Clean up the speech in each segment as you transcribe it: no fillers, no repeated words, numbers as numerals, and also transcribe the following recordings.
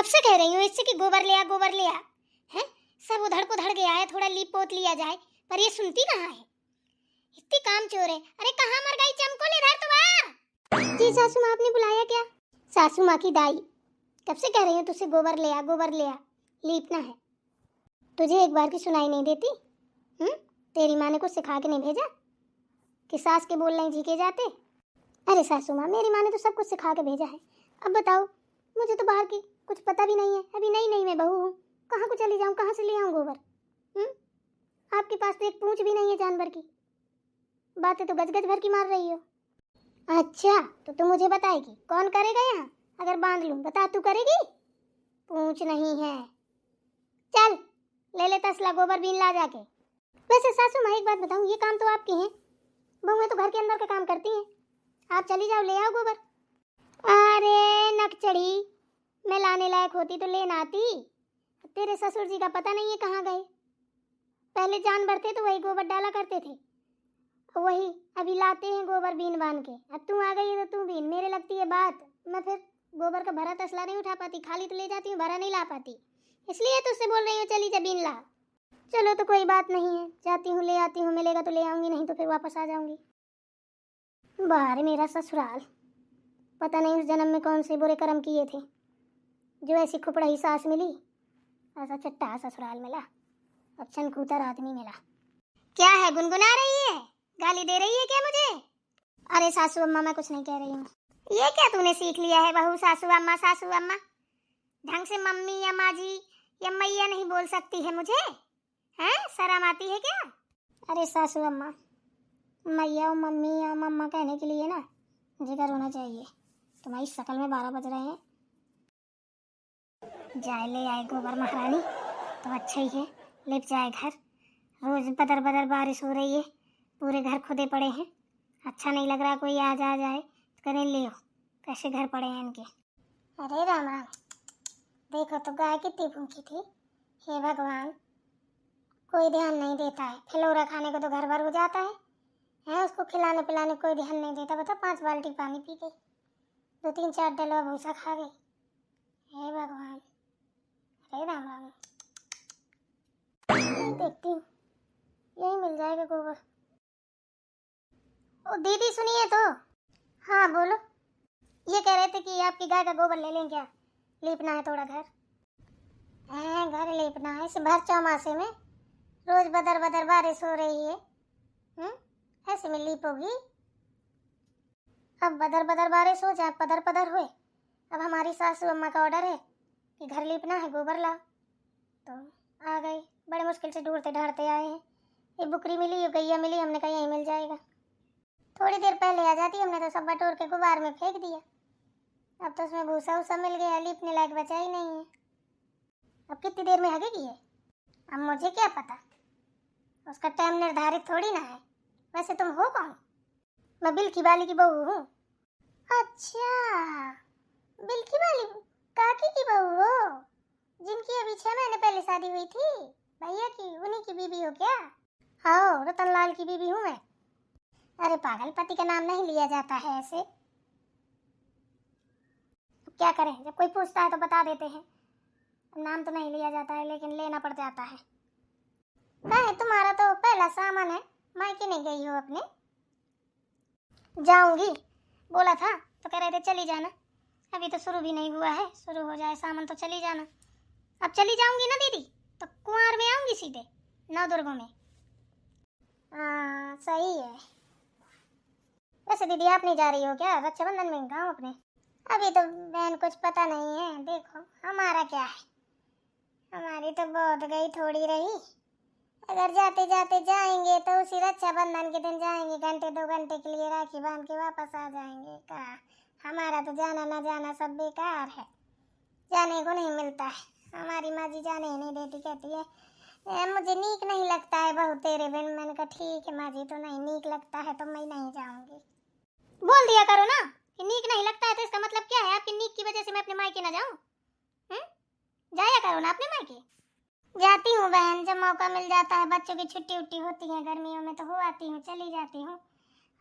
कब से कह रही हूँ इससे कि गोबर ले आ, गोबर ले आ। हैं? सब उधड़ पुधड़ गया है, थोड़ा लीप पोत लिया जाए, पर ये सुनती कहाँ है। इतनी काम चोर है। अरे कहाँ मर गई चमकोल, इधर तो आ। जी सासू माँ, आपने बुलाया क्या? सासू माँ की दाई, कब से कह रही हूँ तुझसे गोबर ले आ, गोबर ले आ, लीपना है। तुझे एक बार की सुनाई नहीं देती? तेरी माँ ने कुछ सिखा के नहीं भेजा कि सास के बोल नहीं झीके जाते? अरे सासू माँ, मेरी माँ ने तो सब कुछ सिखा के भेजा है। अब बताओ, मुझे तो बाहर की कुछ पता भी नहीं है, अभी नई नई मैं बहू हूँ, कहाँ को चली जाऊँ, कहाँ से ले आऊँ गोबर? आपके पास तो एक पूंछ भी नहीं है जानवर की, बातें तो गज गज भर की मार रही हो। अच्छा, तो तू मुझे बताएगी कौन करेगा यहाँ? अगर बांध लूँ, बता, तू करेगी? पूंछ नहीं है, चल ले ले तसला, गोबर बीन ला जाके। वैसे सासू माँ एक बात बताऊँ, ये काम तो आपकी हैं, बहुएं तो घर के अंदर का काम करती हैं। आप चली जाओ, ले आओ गोबर। अरे नक चढ़ी, मैं लाने लायक होती तो लेना आती। तेरे ससुर जी का पता नहीं है कहाँ गए। पहले जानवर थे तो वही गोबर डाला करते थे, वही अभी लाते हैं गोबर बीन बांध के। अब तू आ गई है तो तू बीन, मेरे लगती है बात। मैं फिर गोबर का भरा तसला नहीं उठा पाती, खाली तो ले जाती हूँ, भरा नहीं ला पाती, इसलिए तुझसे बोल रही हूँ चली जा बीन ला। चलो तो कोई बात नहीं है, जाती हूँ, ले आती हूँ, मिलेगा तो ले आऊंगी, नहीं तो फिर वापस आ जाऊंगी। बाहर मेरा ससुराल, पता नहीं उस जन्म में कौन से बुरे कर्म किए थे जो ऐसी खुपड़ही सास मिली, ऐसा चट्टा ससुराल मिला, और चनकूतर आदमी मिला। क्या है, गुनगुना रही है? गाली दे रही है क्या मुझे? अरे सासू अम्मा, मैं कुछ नहीं कह रही हूँ। ये क्या तूने सीख लिया है बहू, सासू अम्मा सासू अम्मा? ढंग से मम्मी या माँ जी या मैया नहीं बोल सकती है मुझे? हैं, शर्म आती है क्या? अरे सासू अम्मा, मैया और मम्मी या मम्मा कहने के लिए ना जिगर होना चाहिए। तुम्हारी शकल में 12 बज रहे हैं। जाए ले आए गोबर महारानी तो अच्छा ही है, लिप जाए घर। रोज बदर बदर बारिश हो रही है, पूरे घर खुदे पड़े हैं, अच्छा नहीं लग रहा, कोई आ जाए तो करें ले कैसे घर पड़े हैं इनके। अरे राम राम, देखो तो गाय कितनी भूखी थी। हे भगवान, कोई ध्यान नहीं देता है। फिलौरा खाने को तो घर भर हो जाता है, उसको खिलाने पिलाने कोई ध्यान नहीं देता। बता, 5 बाल्टी पानी पी गई, 2-3-4 डलवा भूसा खा गई। हे भगवान, अरे राम राम, देखती हूँ यही मिल जाएगा गोबर। ओ दीदी सुनिए तो। हाँ बोलो। ये कह रहे थे कि आपकी गाय का गोबर ले लें क्या? लीपना है थोड़ा घर। घर लीपना है इस भर चौमासे में, रोज बदर बदर बारिश हो रही है। ऐसे में लीपोगी? अब बदर बदर बारिश हो चाहे पदर पदर होए, अब हमारी सासू अम्मा का ऑर्डर है कि घर लीपना है, गोबर ला। तो आ गए, बड़े मुश्किल से ढूंढते ढांढते आए हैं। ये बुकरी मिली, ये गैया मिली, हमने कहा यहीं मिल जाएगा। थोड़ी देर पहले आ जाती, हमने तो सब बटोर के गुबार में फेंक दिया। अब तो उसमें भूसा वूसा मिल गया, लीपने लायक बचा ही नहीं है। अब कितनी देर में हगेगी है? अब मुझे क्या पता, उसका टाइम निर्धारित थोड़ी ना है। वैसे तुम हो कौन? मैं बिल्की वाली की बहू हूँ। अच्छा, बिल्की वाली काकी की बहू हो, जिनकी अभी 6 महीने पहले शादी हुई थी भैया की, उन्हीं की बीबी हो क्या? हाँ, रतन लाल की बीबी हूँ मैं। अरे पागल, पति का नाम नहीं लिया जाता है ऐसे। क्या करें, जब कोई पूछता है तो बता देते हैं, नाम तो नहीं लिया जाता है लेकिन लेना पड़ जाता है। नहीं, तुम्हारा तो पहला सामान है, मायके नहीं गई हो अपने? जाऊंगी बोला था तो कह रहे थे चली जाना, अभी तो शुरू भी नहीं हुआ है, शुरू हो जाए सामान तो चली जाना। अब चली जाऊंगी ना दीदी तो कुंवार में आऊंगी सीधे, नवदुर्गों में। हाँ सही है। वैसे दीदी आप नहीं जा रही हो क्या रक्षाबंधन में गाँव अपने? अभी तो बहन कुछ पता नहीं है, देखो हमारा क्या है, हमारी तो बहुत गई थोड़ी रही। अगर जाते जाते जाएंगे तो उसी रक्षाबंधन के दिन जाएंगे, घंटे 2 घंटे के लिए राखी बांध के वापस आ जाएंगे। का हमारा तो जाना ना जाना सब बेकार है, जाने को नहीं मिलता है। हमारी माँ जी जाने ही नहीं देती, कहती है मुझे नीक नहीं लगता है बहू तेरे बिन। मैंने कहा ठीक है माँ जी, तो नहीं नीक लगता है तो मैं नहीं जाऊंगी। बोल दिया करो ना कि नीक नहीं लगता है, तो इसका मतलब क्या है आपकी नीक की वजह से मैं अपने मायके ना जाऊं? जाया करो ना अपने मायके। जाती हूँ बहन, जब मौका मिल जाता है, बच्चों की छुट्टी उट्टी होती है गर्मियों में तो हो आती हूँ, चली जाती हूँ।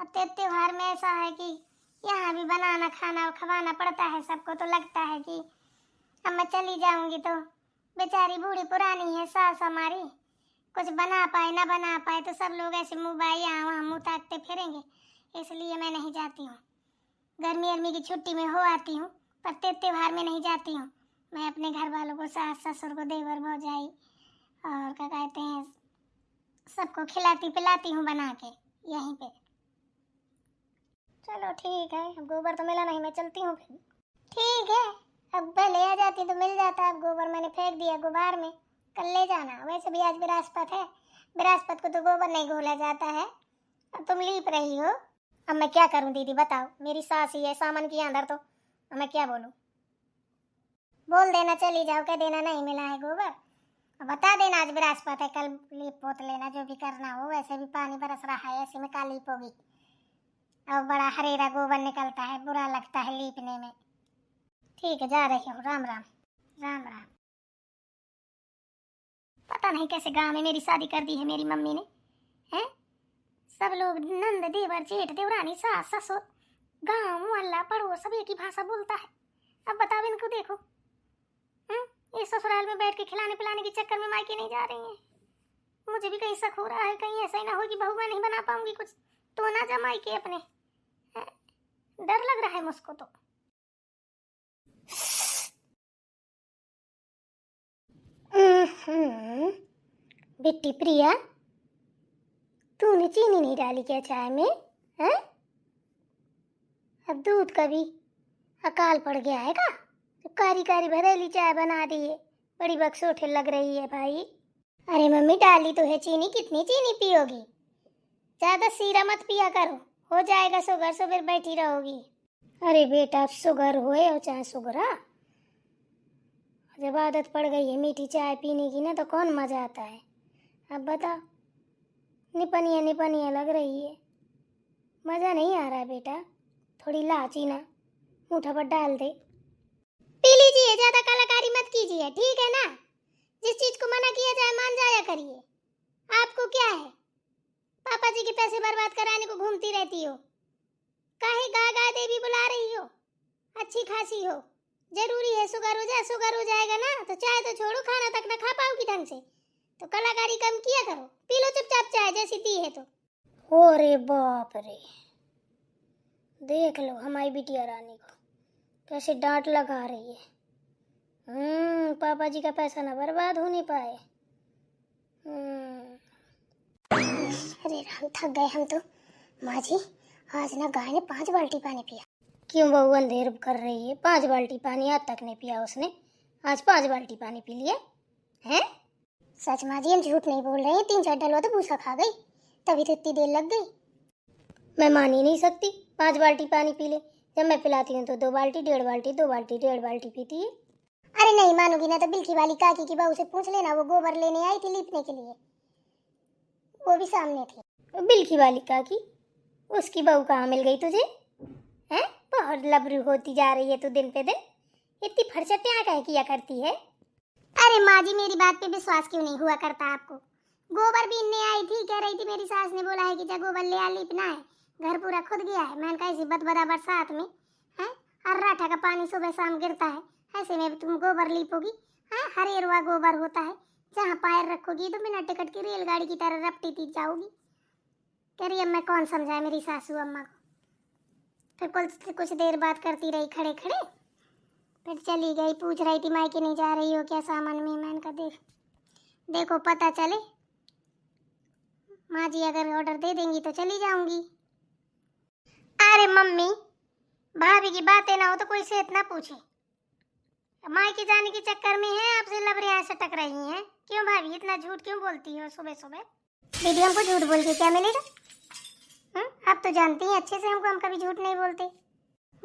अब त्योहार में ऐसा है कि यहाँ भी बनाना खाना खवाना पड़ता है सबको, तो लगता है कि अब मैं चली जाऊंगी तो बेचारी बूढ़ी पुरानी है सास हमारी, कुछ बना पाए ना बना पाए तो सब लोग ऐसे मुँह बाई यहाँ वहाँ मुँह ताकते फिरेंगे, इसलिए मैं नहीं जाती हूँ। गर्मी गर्मी की छुट्टी में हो आती हूँ पर त्योहार में नहीं जाती हूँ। मैं अपने घर वालों को, सास ससुर को, देवर भौजाई और क्या कहते हैं सबको खिलाती पिलाती हूँ बना के यहीं पे। चलो ठीक है, अब गोबर तो मिला नहीं, मैं चलती हूँ फिर। ठीक है, अब पहले आ जाती तो मिल जाता। अब गोबर मैंने फेंक दिया गुबार में, कल ले जाना। वैसे भी आज बृहस्पति है, बृहस्पति को तो गोबर नहीं घोला जाता है। अब तुम लीप रही हो, अब मैं क्या करूं दीदी बताओ, मेरी सास ही है सामान की अंदर, तो अब मैं क्या बोलूं? बोल देना चली जाओ, कह देना नहीं मिला है गोबर, बता देना आज बृहस्पति है, कल लीप पोत लेना जो भी करना हो। वैसे भी पानी बरस रहा है, ऐसे में का लीप होगी? अब बड़ा हरेरा गोबर निकलता है, बुरा लगता है लीपने में। ठीक है, जा रही हूँ, राम राम। राम राम। पता नहीं कैसे गांव में मेरी शादी कर दी है मेरी मम्मी ने, हैं? सब लोग नंद देवर जेठ देवरानी सास ससुर गांव मोहल्ला पड़ोस सब एक ही भाषा बोलता है। अब बताओ इनको, देखो ये ससुराल में बैठ के खिलाने पिलाने के चक्कर में मायके नहीं जा रही हैं। मुझे भी कहीं शक हो रहा है, कहीं ऐसा ही ना हो कि बहू मैं नहीं बना पाऊंगी कुछ, तो ना जा मायके अपने। डर लग रहा है मुझको तो। बेटी प्रिया, तूने चीनी नहीं डाली क्या चाय में? हैं? अब दूध का भी अकाल पड़ गया है का? तो कारी कारी भरेली चाय बना दी है, बड़ी बकसोटे लग रही है भाई। अरे मम्मी डाली तो है चीनी, कितनी चीनी पियोगी? ज्यादा सीरा मत पिया करो, हो जाएगा शुगर, सो फिर बैठी रहोगी। अरे बेटा, शुगर होए और चाहे शुगरा, जब आदत पड़ गई है मीठी चाय पीने की ना तो कौन मजा आता है। अब बताओ, निपनिया निपनिया लग रही है, मजा नहीं आ रहा है बेटा। थोड़ी लाची ना मुठा पर डाल दे, पी लीजिए, ज्यादा कलाकारी मत कीजिए, ठीक है ना? जिस चीज को मना किया जाए मान जाया करिए। आपको क्या है, पापा जी के पैसे बर्बाद कराने को घूमती रहती हो, काहे गा गा देवी बुला रही हो? अच्छी खासी हो, जरूरी है शुगर हो जाए, शुगर हो जाएगा ना तो चाय तो छोड़ो, खाना तक ना खा पाओगी ढंग से, तो कलाकारी कम किया करो, पी लो चुपचाप चाय जैसी पी है तो। अरे बाप रे, देख लो हमारी बिटिया रानी को कैसे डांट लगा रही है। पापा जी का पैसा ना बर्बाद होने पाए। अरे राम, थक गए हम तो। माँ जी, आज ना गाय ने 5 बाल्टी पानी पिया। क्यों बहू अंधेर कर रही है? 5 बाल्टी पानी आज तक नहीं पिया उसने, आज 5 बाल्टी पानी पी लिया है? सच माँ जी, हम झूठ नहीं बोल रहे हैं, 3-4 डलवा तो भूसा खा गई, तभी तो इतनी देर लग गई। मैं मान ही नहीं सकती, 5 बाल्टी पानी पी ले, जब मैं पिलाती हूँ तो 2 बाल्टी 1.5 बाल्टी 2 बाल्टी 1.5 बाल्टी पीती है। अरे नहीं मानोगी ना तो बिल्की वाली काकी की बहू से पूछ लेना, वो गोबर लेने आई थी लीपने के लिए, वो भी सामने थी। बिल्की वाली काकी, उसकी बहू कहाँ मिल गई तुझे? हैं? बहुत लबरू होती जा रही है तू दिन पे दिन, इतनी फरचटियाँ क्या किया करती है? अरे माँ जी, मेरी बात पे विश्वास क्यों नहीं हुआ करता आपको? गोबर बीनने आई थी, कह रही थी मेरी सास ने बोला है कि जा गोबर ले आ, लीपना है, घर पूरा खुद गया है। मैंने कहा इसी बदबदा बरसात में है, अर्राठा का पानी सुबह शाम गिरता है, ऐसे में तुम गोबर लीपोगी? हाँ, हरेरुआ गोबर होता है, जहाँ पैर रखोगी तो बिना टिकट की रेलगाड़ी की तरह रपटी थी जाओगी। कह रही अब मैं कौन समझाए मेरी सासू अम्मा को। फिर कुछ देर बात करती रही खड़े खड़े, फिर चली गई। पूछ रही थी मायके नहीं जा रही हो क्या सामान में? मैंने कहा देखो पता चले, माँ जी अगर ऑर्डर दे देंगी तो चली जाऊंगी। अरे मम्मी, भाभी की बातें ना हो तो कोई सेहत ना पूछे, मायके जाने के चक्कर में है आपसे लबरियां सटक रही हैं। क्यों भाभी इतना झूठ क्यों बोलती हो सुबह सुबह? दीदी, हमको झूठ बोल के क्या मिलेगा? आप तो जानती हैं अच्छे से हमको, हम कभी झूठ नहीं बोलते।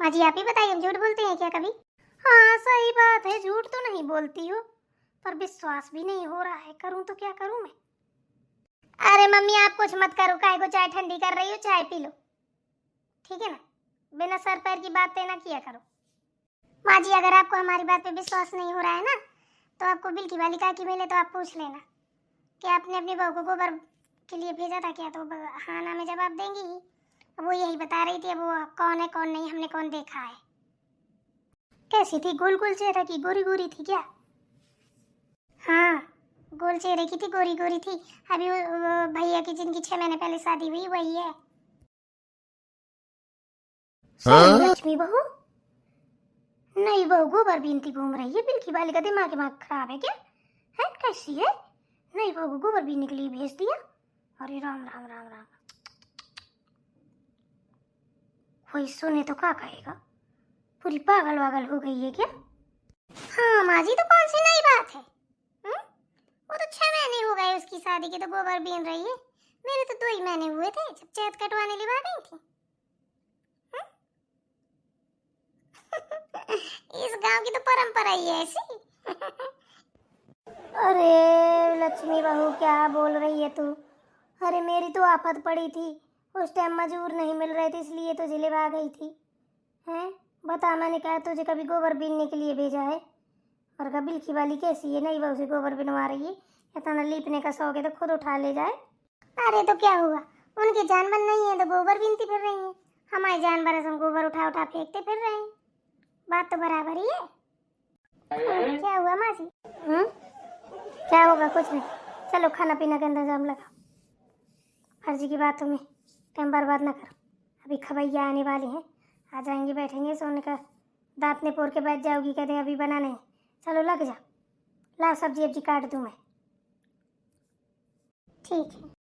माँ जी आप ही बताइए, हम झूठ बोलते हैं क्या कभी? हाँ सही बात है, झूठ तो नहीं बोलती हो, पर विश्वास भी नहीं हो रहा है, करूं तो क्या करूं मैं? अरे मम्मी आप कुछ मत करो, काहे को चाय ठंडी कर रही हो, चाय पी लो, ठीक है ना? बिना सर पैर की बातें ना किया करो। माँ जी अगर आपको हमारी बात पे विश्वास नहीं हो रहा है ना, तो आपको बिल्की वाली काकी मिले तो आप पूछ लेना कि आपने अपनी बहू को गोबर के लिए भेजा था क्या, तो हाँ ना में जवाब देंगी ही। वो यही बता रही थी, अब वो कौन है कौन नहीं, हमने कौन देखा है। कैसी थी, गोल गोल चेहरा की, गोरी गोरी थी क्या? हाँ, गोल चेहरे की थी, गोरी गोरी थी। अभी वो भैया की जिनकी 6 महीने पहले शादी हुई वही है। सोनी लक्ष्मी बहू? नहीं बहू, गोबर बीनती घूम रही है। बिल्की वाली का दिमाग खराब है क्या? है कैसी है? नहीं बहू, गोबर बीनने के लिए भेज दिया। अरे राम राम राम राम। कोई सुने तो क्या कहेगा, पूरी पागल वागल हो गई है क्या? हाँ माँ जी, तो कौन सी नई बात है? वो तो 6 महीने हो गए उसकी शादी के, तो गोबर बीन रही है। मेरे तो 2 ही महीने हुए थे जब चैत कटवाने लिवा गई थी। इस गांव की तो परंपरा ही है ऐसी। अरे लक्ष्मी बहू, क्या बोल रही है तू? अरे मेरी तो आफत पड़ी थी, उस टाइम मजूर नहीं मिल रहे थे इसलिए तो जिले आ गई थी। हैं बता, मैंने कहा तुझे कभी गोबर बीनने के लिए भेजा है? और कबिल की वाली कैसी है, नई बहू से गोबर बिनवा रही है। इतना लीपने का शौक है तो खुद उठा ले जाए। अरे तो क्या हुआ, उनके जानवर नहीं है तो गोबर बीनती फिर रही है। हमारे जानवर है, हम गोबर उठा उठा फेंकते फिर रहे हैं। बात तो बराबर ही है। क्या हुआ माँ जी? क्या होगा, कुछ नहीं। चलो खाना पीना का इंतजाम लगाओ। फर्जी की बातों में टाइम बर्बाद ना करो। अभी खबैया आने वाले हैं, आ जाएंगे, बैठेंगे, सोने का दांत ने पोर के बैठ जाओगी, कहते हैं अभी बना नहीं। चलो लग जा, ला सब्जी अब्जी काट दूँ मैं। ठीक है।